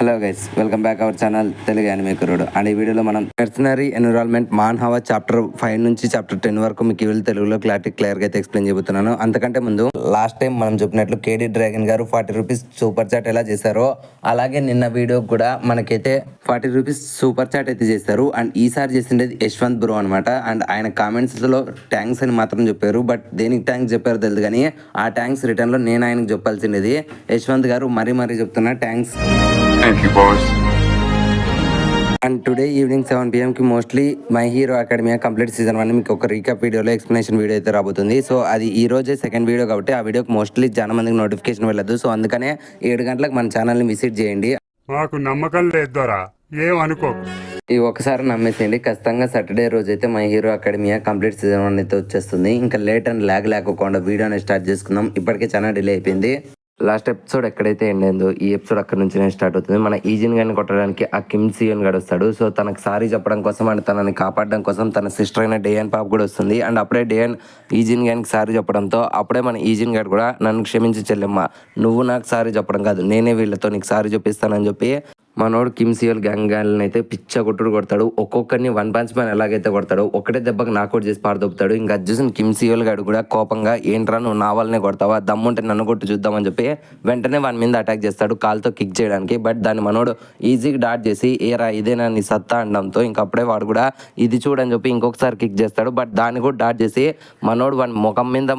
Hello guys, welcome back our channel Telugu anime కుర్రోడు. And ఈ వీడియోలో మనం మెర్సనరీ ఎన్విరాన్మెంట్ మాన్ హవా చాప్టర్ 5 నుంచి చాప్టర్ 10 వరకు మీకు ఈ తెలుగులో క్లియర్గా అయితే ఎక్స్ప్లెయిన్ చేయబోతున్నాను. అంతకంటే ముందు లాస్ట్ టైం మనం చెప్పినట్లు కేడీ డ్రాగన్ గారు 40 రూపీస్ సూపర్ చాట్ ఎలా చేశారో అలాగే నిన్న వీడియో కూడా మనకైతే 40 రూపీస్ సూపర్ చాట్ అయితే చేస్తారు. అండ్ ఈసారి చేసిండేది యశ్వంత్ బ్రో అనమాట. అండ్ ఆయన కామెంట్స్లో థ్యాంక్స్ అని మాత్రం చెప్పారు, బట్ దేనికి థ్యాంక్స్ చెప్పారో తెలియదు కానీ ఆ థ్యాంక్స్ రిటర్న్లో నేను ఆయనకు చెప్పాల్సిండేది. యశ్వంత్ గారు మరీ చెప్తున్నా thanks. Thank you, boss. And today evening 7 PM కి mostly my hero academy complete season 1 మీకు ఒక రీక్యాప్ వీడియోలో ఎక్స్ప్లెనేషన్ వీడియో అయితే రాబోతుంది. సో అది ఈ రోజే సెకండ్ వీడియో కాబట్టి ఆ వీడియోకి మోస్ట్లీ చాలా మందికి నోటిఫికేషన్ వెళ్ళదు. సో అందుకనే 7 గంటలకు మన ఛానల్ని విజిట్ చేయండి. మాకు నమ్మకం లేదు దొరా, ఏమనుకోకు. ఈ ఒకసారి నమ్మేసేయండి. ఖచ్చితంగా సాటర్డే రోజు అయితే my hero academy complete season 1 అయితే వచ్చేస్తుంది. ఇంకా లేట్ అండ్ ల్యాగ్ లేకుండా వీడియోని స్టార్ట్ చేసుకుందాం. ఇప్పటికే చాలా డిలే అయిపోయింది. లాస్ట్ ఎపిసోడ్ ఎక్కడైతే ఎండ్ అయిందో ఈ ఎపిసోడ్ అక్కడ నుంచి స్టార్ట్ అవుతుంది. మన ఈజిన్ గారిని కొట్టడానికి ఆ కిమ్ సియోన్ గడు వస్తాడు. సో తనకు సారీ చెప్పడం కోసం అండ్ తనని కాపాడడం కోసం తన సిస్టర్ అయిన డేయన్ పాప కూడా వస్తుంది. అండ్ అప్పుడే డేయన్ ఈజిన్ గారికి సారీ చెప్పడంతో అప్పుడే మన ఈజిన్ గారు కూడా నన్ను క్షమించి చెల్లెమ్మ, నువ్వు నాకు సారీ చెప్పడం కాదు, నేనే వీళ్ళతో నీకు సారీ చెప్పిస్తానని చెప్పి మనోడు కిమ్ సియోల్ గ్యాంగ్ని అయితే పిచ్చ కొట్టుడు కొడతాడు. ఒక్కొక్కరిని 1 పంచ్ మ్యాన్ ఎలాగైతే కొడతాడో ఒకటే దెబ్బకి నాకౌట్ చేసి పారదొప్పుతాడు. ఇంకా చూసిన కిమ్ సియోల్ గాడు కూడా కోపంగా, ఏంట్రా నువ్వు నా వాళ్ళనే కొడతావా, దమ్ముంటే నన్ను కొట్టు చూద్దామని చెప్పి వెంటనే వాని మీద అటాక్ చేస్తాడు కాల్తో కిక్ చేయడానికి. బట్ దాన్ని మనోడు ఈజీగా డాట్ చేసి ఏరా ఇదేనా నీ సత్తా అనడంతో ఇంకప్పుడే వాడు కూడా ఇది చూడని చెప్పి ఇంకొకసారి కిక్ చేస్తాడు. బట్ దాన్ని కూడా డాట్ చేసి మనోడు వాని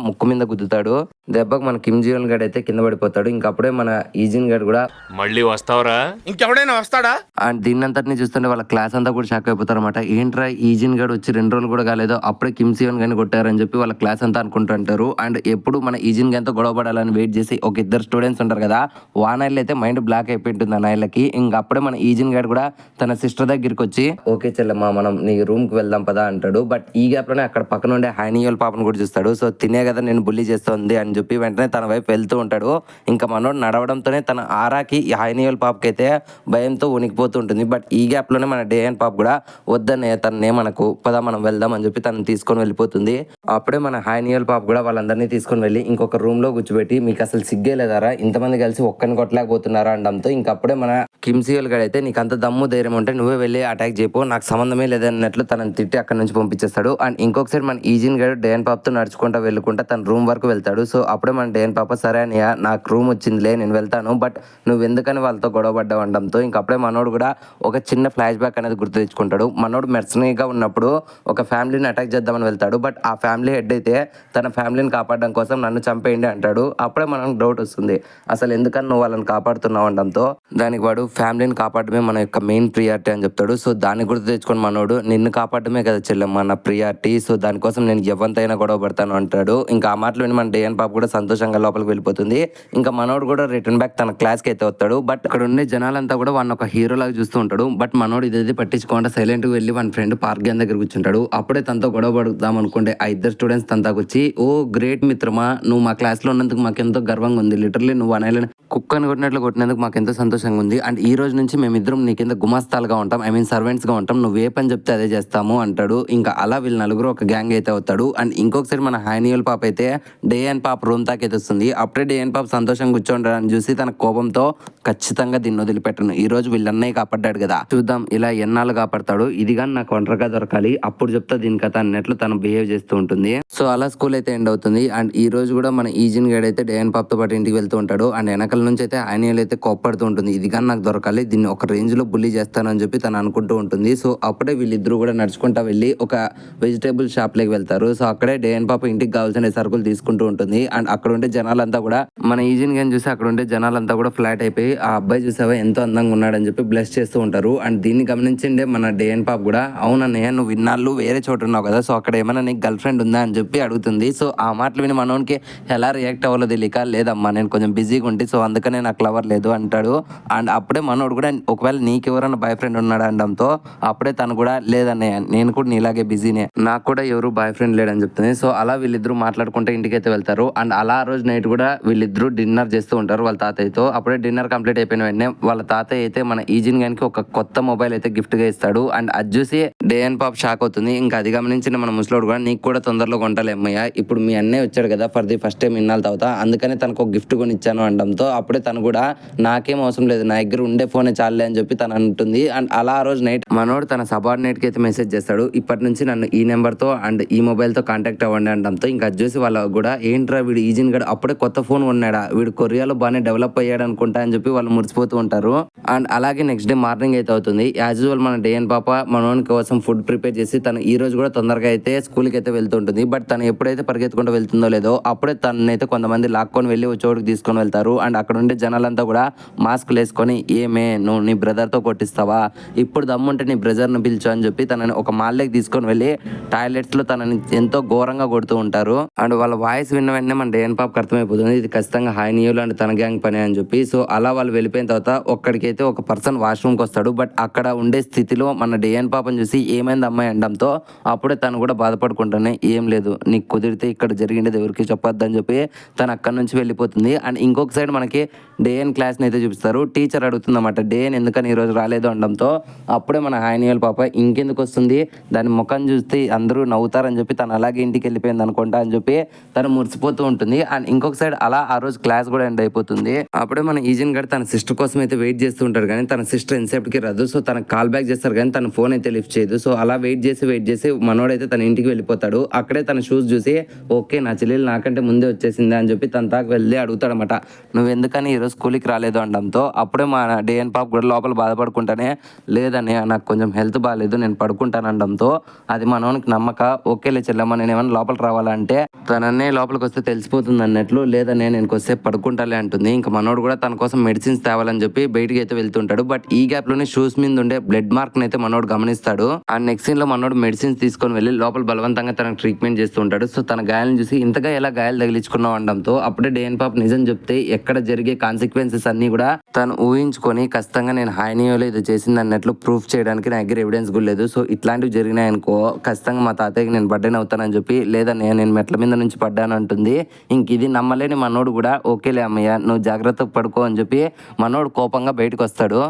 ముక్కు మీద గుద్దుతాడు. దెబ్బకు మన కిమ్ సియోల్ గాడు అయితే కింద పడిపోతాడు. ఇంకప్పుడే మన ఈజిన్ గాడు కూడా మళ్ళీ వస్తావరా, ఇంకెవడైనా వస్తాడా అండ్ దీన్నంతటిని చూస్తుంటే వాళ్ళ క్లాస్ అంతా కూడా షాక్ అయిపోతారు అనమాట. ఏంట్రా ఈజిన్ గాడు వచ్చి 2 రోజులు కూడా కాలేదు అప్పుడే కిమ్ సియోన్ గాని కొట్టారని చెప్పి వాళ్ళ క్లాస్ అంతా అనుకుంటుంటారు. అండ్ ఎప్పుడు మన ఈజిన్ గారితో గొడవ పడాలని వెయిట్ చేసి ఒక 2 స్టూడెంట్స్ ఉంటారు కదా, వానైళ్ళు అయితే మైండ్ బ్లాక్ అయిపోయింటుంది అన్నయ్యలకి. ఇంకప్పుడే మన ఈజిన్ గాడు కూడా తన సిస్టర్ దగ్గరికి వచ్చి, ఓకే చెల్లెమ్మా మనం నీ రూమ్ కి వెళ్దాం పదా అంటాడు. బట్ ఈ గ్యాప్ లోనే అక్కడ పక్కన ఉండే హైనియోల్ పాపను కూడా చూస్తాడు. సో తినే కదా నేను బుల్లి చేస్తుంది అని చెప్పి వెంటనే తన వైపు వెళ్తూ ఉంటాడు. ఇంకా మనోడు నడవడంతోనే తన ఆరాకి హైనియోల్ పాపకి అయితే భయంతో ఉనికిపోతూ ఉంటుంది. బట్ ఈ గ్యాప్ లోనే మన డేయన్ పాప కూడా వద్దనే తననే మనకు పదా మనం వెళ్దాం అని చెప్పి తనని తీసుకొని వెళ్ళిపోతుంది. అప్పుడే మన హైనియోల్ పాప కూడా వాళ్ళందరినీ తీసుకొని వెళ్ళి ఇంకొక రూమ్ లో కూర్చోబెట్టి, మీకు అసలు సిగ్గే లేదారా, ఇంతమంది కలిసి ఒక్కని కొట్టలేకపోతున్నారా అనడంతో ఇంకప్పుడే మన కిమ్ సియోల్ గడ్ అయితే నీకు అంత దమ్ము ధైర్యం ఉంటే నువ్వే వెళ్ళి అటాక్ చేయపో, నాకు సంబంధమే లేదన్నట్లు తనని తిట్టి అక్కడ నుంచి పంపించేస్తాడు. అండ్ ఇంకొకసారి మన ఈజిన్ గడ్ డేయన్ పాపతో నడుచుకుంటా వెళ్ళుకుంటా తన రూమ్ వరకు వెళ్తాడు. సో అప్పుడే మన డేయన్ పాప, సరే అనియా నాకు రూమ్ వచ్చిందిలే నేను వెళ్తాను, బట్ నువ్వు ఎందుకని వాళ్ళతో గొడవ పడ్డావు అనడంతో ఇంకప్పుడే మనోడు కూడా ఒక చిన్న ఫ్లాష్ బ్యాక్ అనేది గుర్తు తెచ్చుకుంటాడు. మనోడు మెర్సనరీగా ఉన్నప్పుడు ఒక ఫ్యామిలీని అటాక్ చేద్దామని వెళ్తాడు. బట్ ఆ ఫ్యామిలీ హెడ్ అయితే తన ఫ్యామిలీని కాపాడడం కోసం నన్ను చంపేయండి అంటాడు. అప్పుడే మనకు డౌట్ వస్తుంది, అసలు ఎందుకని నువ్వు వాళ్ళని కాపాడుతున్నావు అనడంతో దానికి వాడు ఫ్యామిలీని కాపాడమే మన యొక్క మెయిన్ ప్రియారిటీ అని చెప్తాడు. సో దాన్ని గుర్తు తెచ్చుకొని మనోడు, నిన్ను కాపాడమే కదా చెల్లెమ్మ నా ప్రియారిటీ, సో దానికోసం నేను ఎవరితైనా గొడవ పడతాను అంటాడు. ఇంకా ఆ మాటలు విని మన డేయన్ పాప కూడా సంతోషంగా లోపలికి వెళ్ళిపోతుంది. ఇంకా మనోడు కూడా రిటర్న్ బ్యాక్ తన క్లాస్కి అయితే వస్తాడు. బట్ అక్కడ ఉండే జనాలంతా కూడా వాడిని ఒక హీరో లాగా చూస్తూ ఉంటాడు. బట్ మనోడు ఇదైతే పట్టించుకోకుండా సైలెంట్గా వెళ్ళి మన ఫ్రెండ్ పార్క్ గేమ్ దగ్గర కూర్చుంటాడు. అప్పుడే తనతో గొడవ పడుదాం అనుకుంటే ఆ 2 స్టూడెంట్స్ తనకు వచ్చి, ఓ గ్రేట్ మిత్రమా, నువ్వు మా క్లాస్లో ఉన్నందుకు మాకెంతో గర్వంగా ఉంది, లిటరల్లీ నువ్వు అనేలని కుక్కని కొట్టినట్లు కొట్టినందుకు మాకు ఎంతో సంతోషంగా ఉంది. అండ్ ఈ రోజు నుంచి మేమిద్దరం నీ కింద గుమాస్తాలుగా ఉంటాం, ఐ మీన్ సర్వెంట్స్గా ఉంటాం, నువ్వు ఏ పని చెప్తే అదే చేస్తాము అంటాడు. ఇంకా అలా వీళ్ళు నలుగురు ఒక గ్యాంగ్ అయితే అవుతాడు. అండ్ ఇంకొకసారి మన హైనియోల్ పాప అయితే డేయన్ పాప రూమ్ తాకైతే వస్తుంది. అప్పుడే డేయన్ పాప సంతోషంగా కూర్చోండాలని చూసి తన కోపంతో, ఖచ్చితంగా దీన్ని వదిలిపెట్టను, ఈ రోజు వీళ్ళన్నయ్య కాపాడ్డాడు కదా, చూద్దాం ఇలా ఎన్నాళ్ళు కాపాడతాడు, ఇది కానీ నాకు ఒంటరిగా దొరకాలి, అప్పుడు చెప్తా దీని కథ అన్నట్లు తను బిహేవ్ చేస్తూ ఉంటుంది. సో అలా స్కూల్ అయితే ఎండ్ అవుతుంది. అండ్ ఈ రోజు కూడా మన ఈజిన్ గడ్ అయితే డేయన్ పాపతో పాటు ఇంటికి వెళ్తూ ఉంటాడు. అండ్ వెనకాల నుంచి అయితే హైనియోల్ అయితే కోప్పడుతూ ఉంటుంది, ఇది కానీ నాకు దొరకాలి, దీన్ని ఒక రేంజ్ లో బుల్లి చేస్తానని చెప్పి తను అనుకుంటూ ఉంటుంది. సో అప్పుడే వీళ్ళిద్దరు కూడా నడుచుకుంటా వెళ్ళి ఒక వెజిటేబుల్ షాప్ లోకి వెళ్తారు. సో అక్కడే డేయన్ పాప ఇంటికి కావాల్సిన సరుకులు తీసుకుంటూ ఉంటుంది. అండ్ అక్కడ ఉండే జనాలంతా కూడా మన ఈజిన్ గన్ చూసి అక్కడ ఉండే జనాలంతా కూడా ఫ్లాట్ అయిపోయి, ఆ అబ్బాయి చూసావా ఎంతో అందంగా ఉన్నాడని చెప్పి బ్లెస్ చేస్తూ ఉంటారు. అండ్ దీన్ని గమనించిండే మన డేయన్ పాప కూడా, అవునన్నయ్య నువ్వు ఇన్నాళ్ళు వేరే చోట ఉన్నావు కదా, సో అక్కడ ఏమైనా నీకు గర్ల్ ఫ్రెండ్ ఉందా అని చెప్పి అడుగుతుంది. సో ఆ మాటలు విని మనోనికి ఎలా రియాక్ట్ అవ్వాలో తెలియక, లేదమ్మా నేను కొంచెం బిజీగా ఉంటే సో అందుకనే నాకు లవర్ లేదు అంటాడు. అండ్ అప్పుడే మనోడు కూడా, ఒకవేళ నీకు ఎవరైనా బాయ్ ఫ్రెండ్ ఉన్నాడు అనడంతో అప్పుడే తను కూడా, లేదన్నయ్య నేను కూడా నీలాగే బిజీనే, నాకు కూడా ఎవరు బాయ్ ఫ్రెండ్ లేడని చెప్తుంది. సో అలా వీళ్ళిద్దరూ మాట్లాడుకుంటే ఇంటికైతే వెళ్తారు. అండ్ అలా ఆ రోజు నైట్ కూడా వీళ్ళిద్దరూ డిన్నర్ చేస్తూ ఉంటారు వాళ్ళ తాతయ్యతో. అప్పుడే డిన్నర్ కంప్లీట్ అయిపోయిన వెంటనే వాళ్ళ తాతయ్య అయితే మన ఈజిన్ గానికి ఒక కొత్త మొబైల్ అయితే గిఫ్ట్ గా ఇస్తాడు. అండ్ అది చూసి డేయన్ పాప్ షాక్ అవుతుంది. ఇంకా అది గమనించిన మన ముసలోడు కూడా, నీకు కూడా తొందరలో కొంటాలేమ్మయ్య, ఇప్పుడు మీ అన్నయ్య వచ్చాడు కదా ఫర్ ది ఫస్ట్ టైం ఇన్నాళ్ళ తర్వాత, అందుకనే తనకు ఒక గిఫ్ట్ కొని ఇచ్చాను అనడంతో అప్పుడే తను కూడా, నాకేం అవసరం లేదు, నా దగ్గర ఉండే ఫోనే చాలే అని చెప్పి తను అంటుంది. అండ్ అలా ఆ రోజు నైట్ మనోడు తన సబార్డినేట్ కి అయితే మెసేజ్ చేస్తాడు, ఇప్పటి నుంచి నన్ను ఈ నెంబర్ తో అండ్ ఈ మొబైల్ తో కాంటాక్ట్ అవ్వండి అంటంతో ఇంకా అది చూసి వాళ్ళు కూడా ఏంట్రా వీడు ఈజిన్ గడు అప్పుడే కొత్త ఫోన్ కొన్నాడా, వీడు కొరియాలో బాగానే డెవలప్ అయ్యాడు అనుకుంటా అని చెప్పి వాళ్ళు మురిసిపోతూ ఉంటారు. అండ్ అలాగే నెక్స్ట్ డే మార్నింగ్ అయితే అవుతుంది. యాజ్ యూజువల్ మన డేఎన్ పాప మనోని కోసం ఫుడ్ ప్రిపేర్ చేసి తను ఈ రోజు కూడా తొందరగా అయితే స్కూల్కి అయితే వెళ్తుంటుంది. బట్ తను ఎప్పుడైతే పరిగెత్తుకుంటూ వెళ్తుందో లేదో అప్పుడే తనైతే కొంతమంది లాక్కొని వెళ్ళి ఒక చోటుకి తీసుకొని వెళ్తారు. అండ్ అక్కడ ఉండే జనాలంతా కూడా మాస్క్లు వేసుకొని ఏమే నువ్వు నీ బ్రదర్తో కొట్టిస్తావా, ఇప్పుడు దమ్ముంటే నీ బ్రదర్ని పిలిచు అని చెప్పి తనని ఒక మాల్లోకి తీసుకొని వెళ్ళి టాయిలెట్స్లో తనని ఎంతో ఘోరంగా కొడుతూ ఉంటారు. అండ్ వాళ్ళ వాయిస్ విన్న వెంటనే మన డేఎన్ పాపకి అర్థమైపోతుంది ఇది ఖచ్చితంగా హైనియోలు అండ్ తన గ్యాంగ్ పని అని చెప్పి. సో అలా వాళ్ళు వెళ్ళిపోయిన తర్వాత ఒక్కడికైతే ఒక పర్సన్ వాష్రూమ్కి వస్తాడు. బట్ అక్కడ ఉండే స్థితిలో మన డేఎన్ పాపని చూసి ఏమైంది అమ్మాయి అనడంతో అప్పుడే తను కూడా బాధపడుకుంటానే ఏం లేదు నీకు కుదిరితే ఇక్కడ జరిగిండేది ఎవరికి చెప్పొద్దని చెప్పి తను అక్కడి నుంచి వెళ్ళిపోతుంది. అండ్ ఇంకొక సైడ్ మనకి డేఎన్ క్లాస్ని అయితే చూపిస్తారు. టీచర్ అడుగుతుంది అన్నమాట డేఎన్ ఎందుకని ఈరోజు రాలేదు అనడంతో అప్పుడే మన హానియల్ పాప ఇంకెందుకు వస్తుంది దాని ముఖం చూస్తే అందరూ నవ్వుతారని చెప్పి తను అలాగే ఇంటికి వెళ్ళిపోయింది అనుకుంటా అని చెప్పి తను మురిసిపోతూ ఉంటుంది. అండ్ ఇంకొక సైడ్ అలా ఆ రోజు క్లాస్ కూడా ఎండ్ అయిపోతుంది. అప్పుడే మన ఈజిన్ గడ్ తన సిస్టర్ కోసం అయితే వెయిట్ చేస్తూ ఉంటారు కానీ తన సిస్టర్ ఎంతసేపటికి రాదు. సో తనకు కాల్ బ్యాక్ చేస్తారు కానీ తన ఫోన్ అయితే లిఫ్ట్ చేయదు. సో అలా వెయిట్ చేసి మనోడైతే తన ఇంటికి వెళ్ళిపోతాడు. అక్కడే తన షూస్ చూసి ఓకే నా చెల్లెలు నాకంటే ముందే వచ్చేసింది అని చెప్పి తన తాకు వెళ్ళి అడుగుతాడనమాట నువ్వు ఎందుకని ఈరోజు స్కూల్కి రాలేదు అనడంతో అప్పుడే మా డేఎన్ పాప కూడా లోపల బాధపడుకుంటానే లేదని నాకు కొంచెం హెల్త్ బాగాలేదు నేను పడుకుంటాను అనడంతో అది మనోనికి నమ్మక ఓకేలే చెల్లమ్మ నేను ఏమైనా లోపలికి రావాలంటే తననే లోపలికి వస్తే తెలిసిపోతుంది అన్నట్లు లేదని నేను కొద్దిసేపు పడుకుంటాలే అంటుంది. ఇంకా మనోడు కూడా తన కోసం మెడిసిన్స్ తేవాలని చెప్పి బయటికి అయితే వెళ్తుంటాడు. బట్ ఈ గ్యాప్ లోనే షూస్ మీద ఉండే బ్లడ్ మార్క్ అయితే మనోడు గమనిస్తాడు. ఆ నెక్స్ట్ సీన్ లో మనోడు మెడిసిన్స్ తీసుకొని వెళ్ళి లోపల బలవంతంగా తనకు ట్రీట్మెంట్ చేస్తూ ఉంటాడు. సో తన గాయాలను చూసి ఇంతగా ఎలా గాయాలు తగిలించుకున్నావు అనడంతో అప్పుడే డేఎన్ పాప నిజం చెప్తే ఎక్కడ జరిగే కాన్సిక్వెన్సెస్ అన్ని కూడా తను ఊహించుకొని ఖచ్చితంగా నేను హానియోలో ఇది చేసింది అన్నట్లు ప్రూఫ్ చేయడానికి నా దగ్గర ఎవిడెన్స్ కూడా లేదు. సో ఇట్లాంటివి జరిగినాయనుకో ఖచ్చితంగా మా తాతయ్యకి నేను బర్త్డేని అవుతానని చెప్పి లేదా నేను మెట్ల మీద నుంచి పడ్డాను అంటుంది. ఇంక ఇది నమ్మలేని మనోడు కూడా ఓకేలే అమ్మయ్య నువ్వు జాగ్రత్తగా పడుకో అని చెప్పి మనోడు కోపంగా బయటకు వస్తాడు.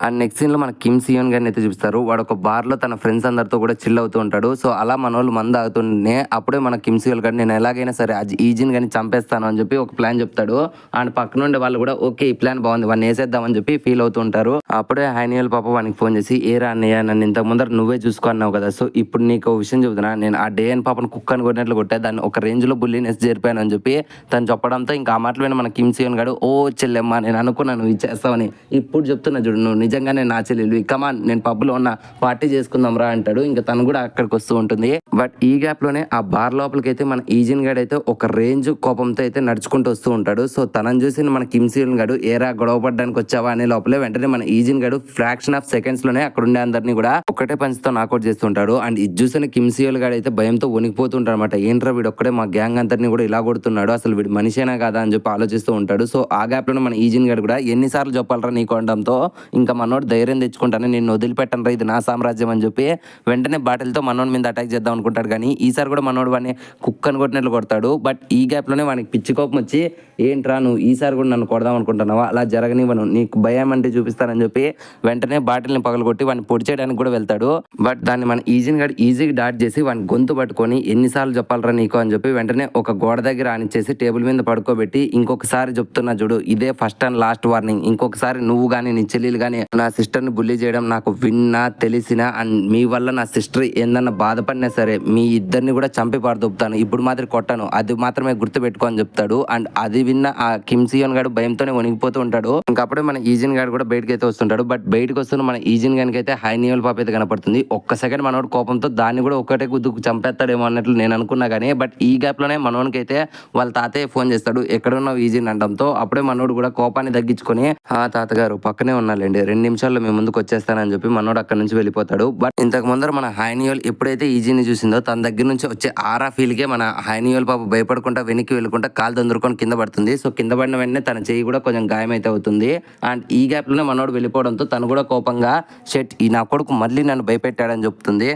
అండ్ నెక్స్ట్ సీన్ లో మన కిమ్ సియోన్ గారిని అయితే చూపిస్తారు. వాడు ఒక బార్ లో తన ఫ్రెండ్స్ అందరితో కూడా చిల్ అవుతూ ఉంటాడు. సో అలా మన వాళ్ళు మంద అవుతుండే అప్పుడే మన కిమ్ సియోన్ గారు నేను ఎలాగైనా సరే ఈజిన్ గారిని చంపేస్తాను అని చెప్పి ఒక ప్లాన్ చెప్తాడు. అండ్ పక్కన ఉండే వాళ్ళు కూడా ఓకే ఈ ప్లాన్ బాగుంది వాడిని వేసేద్దామని చెప్పి ఫీల్ అవుతూ ఉంటారు. అప్పుడే హానియల్ పాప వానికి ఫోన్ చేసి ఏరా అన్నయ్య నన్ను ఇంతకు ముందర నువ్వే చూసుకున్నావు కదా, సో ఇప్పుడు నీకు విషయం చెబుతున్నా నేను ఆ డేఎన్ పాపను కుక్కని కొట్టినట్లు కొట్టే దాన్ని ఒక రేంజ్ లో బుల్లినెస్ జరిపాను అని చెప్పి తను చెప్పడంతో ఇంకా ఆ మాటలు మన కిమ్ సియోన్ గారు ఓ చెల్లెమ్మ నేను అనుకున్నాను నువ్వు ఇచ్చేస్తావని ఇప్పుడు చెప్తున్నా చూడు నువ్వు నిజంగానే నా చెల్లెలు కమాన్ నేను పబ్లో ఉన్న పార్టీ చేసుకుందాం రా అంటాడు. ఇంకా తను కూడా అక్కడికి వస్తూ ఉంటుంది. బట్ ఈ గ్యాప్ లోనే ఆ బార్ లోపలికి అయితే మన ఈజిన్ గాడు అయితే ఒక రేంజ్ కోపంతో అయితే నడుచుకుంటూ వస్తూ ఉంటాడు. సో తనని చూసి మన కిమ్ సియోన్ గాడు ఏరా గొడవ పడడానికి వచ్చావా అనే లోపలే వెంటనే మన ఈజిన్ గాడు ఫ్రాక్షన్ ఆఫ్ సెకండ్స్ లోనే అక్కడ ఉండే అందరినీ కూడా ఒకటే పంచుతో నాకౌట్ చేస్తుంటాడు. అండ్ ఇది చూసిన కిమ్ సియోన్ గాడు అయితే భయంతో వణికిపోతుంటాడు అనమాట. ఏంట్రా వీడు ఒక్కడే మా గ్యాంగ్ అందరినీ కూడా ఇలా కొడుతున్నాడు, అసలు వీడు మనిషేనా కాదా అని చెప్పి ఆలోచిస్తూ ఉంటాడు. సో ఆ గ్యాప్ లోనే మన ఈజిన్ గాడు కూడా ఎన్నిసార్లు చెప్పాలరా నీకు అనడంతో ఇంకా మనోడు ధైర్యం తెచ్చుకుంటాను నేను వదిలిపెట్టను రా ఇది నా సామ్రాజ్యం అని చెప్పి వెంటనే బాటిల్తో మనోడి మీద అటాక్ చేద్దాం అనుకుంటాడు. కానీ ఈసారి కూడా మనోడు వాడిని కుక్కని కొట్టినట్లు కొడతాడు. బట్ ఈ గ్యాప్ లోనే వానికి పిచ్చి కోపం వచ్చి ఏంట్రా నువ్వు ఈసారి కూడా నన్ను కొడదాం అనుకుంటున్నావా, అలా జరగనివ్వను నీకు భయం అంటే చూపిస్తానని చెప్పి వెంటనే బాటిల్ని పగలగొట్టి వాడిని పొడి చేయడానికి కూడా వెళ్తాడు. బట్ దాన్ని మన ఈజిన్ గాడు ఈజీగా డాట్ చేసి వాడిని గొంతు పట్టుకొని ఎన్నిసార్లు చెప్పాలరా నీకు అని చెప్పి వెంటనే ఒక గోడ దగ్గర ఆనిచ్చేసి టేబుల్ మీద పడుకోబెట్టి ఇంకొకసారి చెప్తున్నా చూడు ఇదే ఫస్ట్ అండ్ లాస్ట్ వార్నింగ్, ఇంకొకసారి నువ్వు కానీ నీ చెల్లెలు కానీ నా సిస్టర్ని బుల్లీ చేయడం నాకు విన్నా తెలిసినా అండ్ మీ వల్ల నా సిస్టర్ ఏందన్నా బాధపడినా సరే మీ ఇద్దరిని కూడా చంపి పారదొప్పుతాను, ఇప్పుడు మాత్రం కొట్టాను అది మాత్రమే గుర్తుపెట్టుకో అని చెప్తాడు. అండ్ అది విన్న ఆ కిమ్ సియోన్ గాడు భయంతోనే వణిగిపోతూ ఉంటాడు. ఇంకప్పుడే మన ఈజిన్ గాడు కూడా బయటకి అయితే వస్తుంటాడు. బట్ బయటకు వస్తున్న మన ఈజిన్ గానికి అయితే హైనియోల్ పాప అయితే కనపడుతుంది. ఒక్క సెకండ్ మనోడు కోపంతో దాన్ని కూడా ఒక్కటే గుద్దుకు చంపేస్తాడేమో అన్నట్లు నేను అనుకున్నా కానీ బట్ ఈ గ్యాప్ లోనే మనోనికి అయితే వాళ్ళ తాతయ్య ఫోన్ చేస్తాడు ఎక్కడున్నావు ఈజిన్ అనడంతో అప్పుడే మనోడు కూడా కోపాన్ని తగ్గించుకొని ఆ తాతగారు పక్కనే ఉన్నాలండి 2 నిమిషాల్లో మీ ముందుకు వచ్చేస్తానని చెప్పి మనోడు అక్కడ నుంచి వెళ్ళిపోతాడు. బట్ ఇంతకు ముందర మన హైనియోల్ ఎప్పుడైతే ఈజీని చూసిందో తన దగ్గర నుంచి వచ్చే ఆరా ఫీల్కే మన హైనియోల్ పాప భయపడకుండా వెనక్కి వెళ్ళకుండా కాలు దందురుకొని కింద పడుతుంది. సో కింద పడిన వెంటనే తన చెయ్యి కూడా కొంచెం గాయం అయితే అవుతుంది. అండ్ ఈ గ్యాప్ లోనే మనోడు వెళ్ళిపోవడంతో తను కూడా కోపంగా షెట్ ఈ నా కొడుకు మళ్ళీ నన్ను భయపెట్టాడని చెప్తుంది.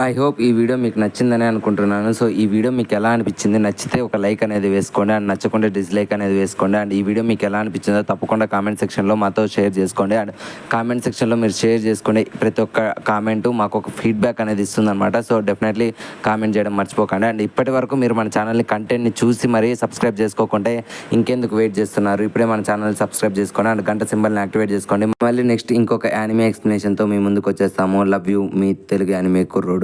ఐ హోప్ ఈ వీడియో మీకు నచ్చిందని అనుకుంటున్నాను. సో ఈ వీడియో మీకు ఎలా అనిపించింది, నచ్చితే ఒక లైక్ అనేది వేసుకోండి అండ్ నచ్చకుండా డిస్లైక్ అనేది వేసుకోండి. అండ్ ఈ వీడియో మీకు ఎలా అనిపించిందో తప్పకుండా కామెంట్ సెక్షన్లో మాతో షేర్ చేసుకోండి. అండ్ కామెంట్ సెక్షన్లో మీరు షేర్ చేసుకోండి. ప్రతి ఒక్క కామెంట్ మాకు ఒక ఫీడ్బ్యాక్ అనేది ఇస్తుందన్నమాట. సో డెఫినెట్లీ కామెంట్ చేయడం మర్చిపోకండి. అండ్ ఇప్పటి వరకు మీరు మన ఛానల్ని కంటెంట్ని చూసి మరీ సబ్స్క్రైబ్ చేసుకోకుంటే ఇంకెందుకు వెయిట్ చేస్తున్నారు? ఇప్పుడే మన ఛానల్ సబ్స్క్రైబ్ చేసుకోండి అండ్ గంట సింబల్ని యాక్టివేట్ చేసుకోండి. మళ్ళీ నెక్స్ట్ ఇంకొక యానిమే ఎక్స్ప్లెనేషన్తో మీ ముందుకు వచ్చేస్తాము. Love you, me Telugu anime కుర్రోడు.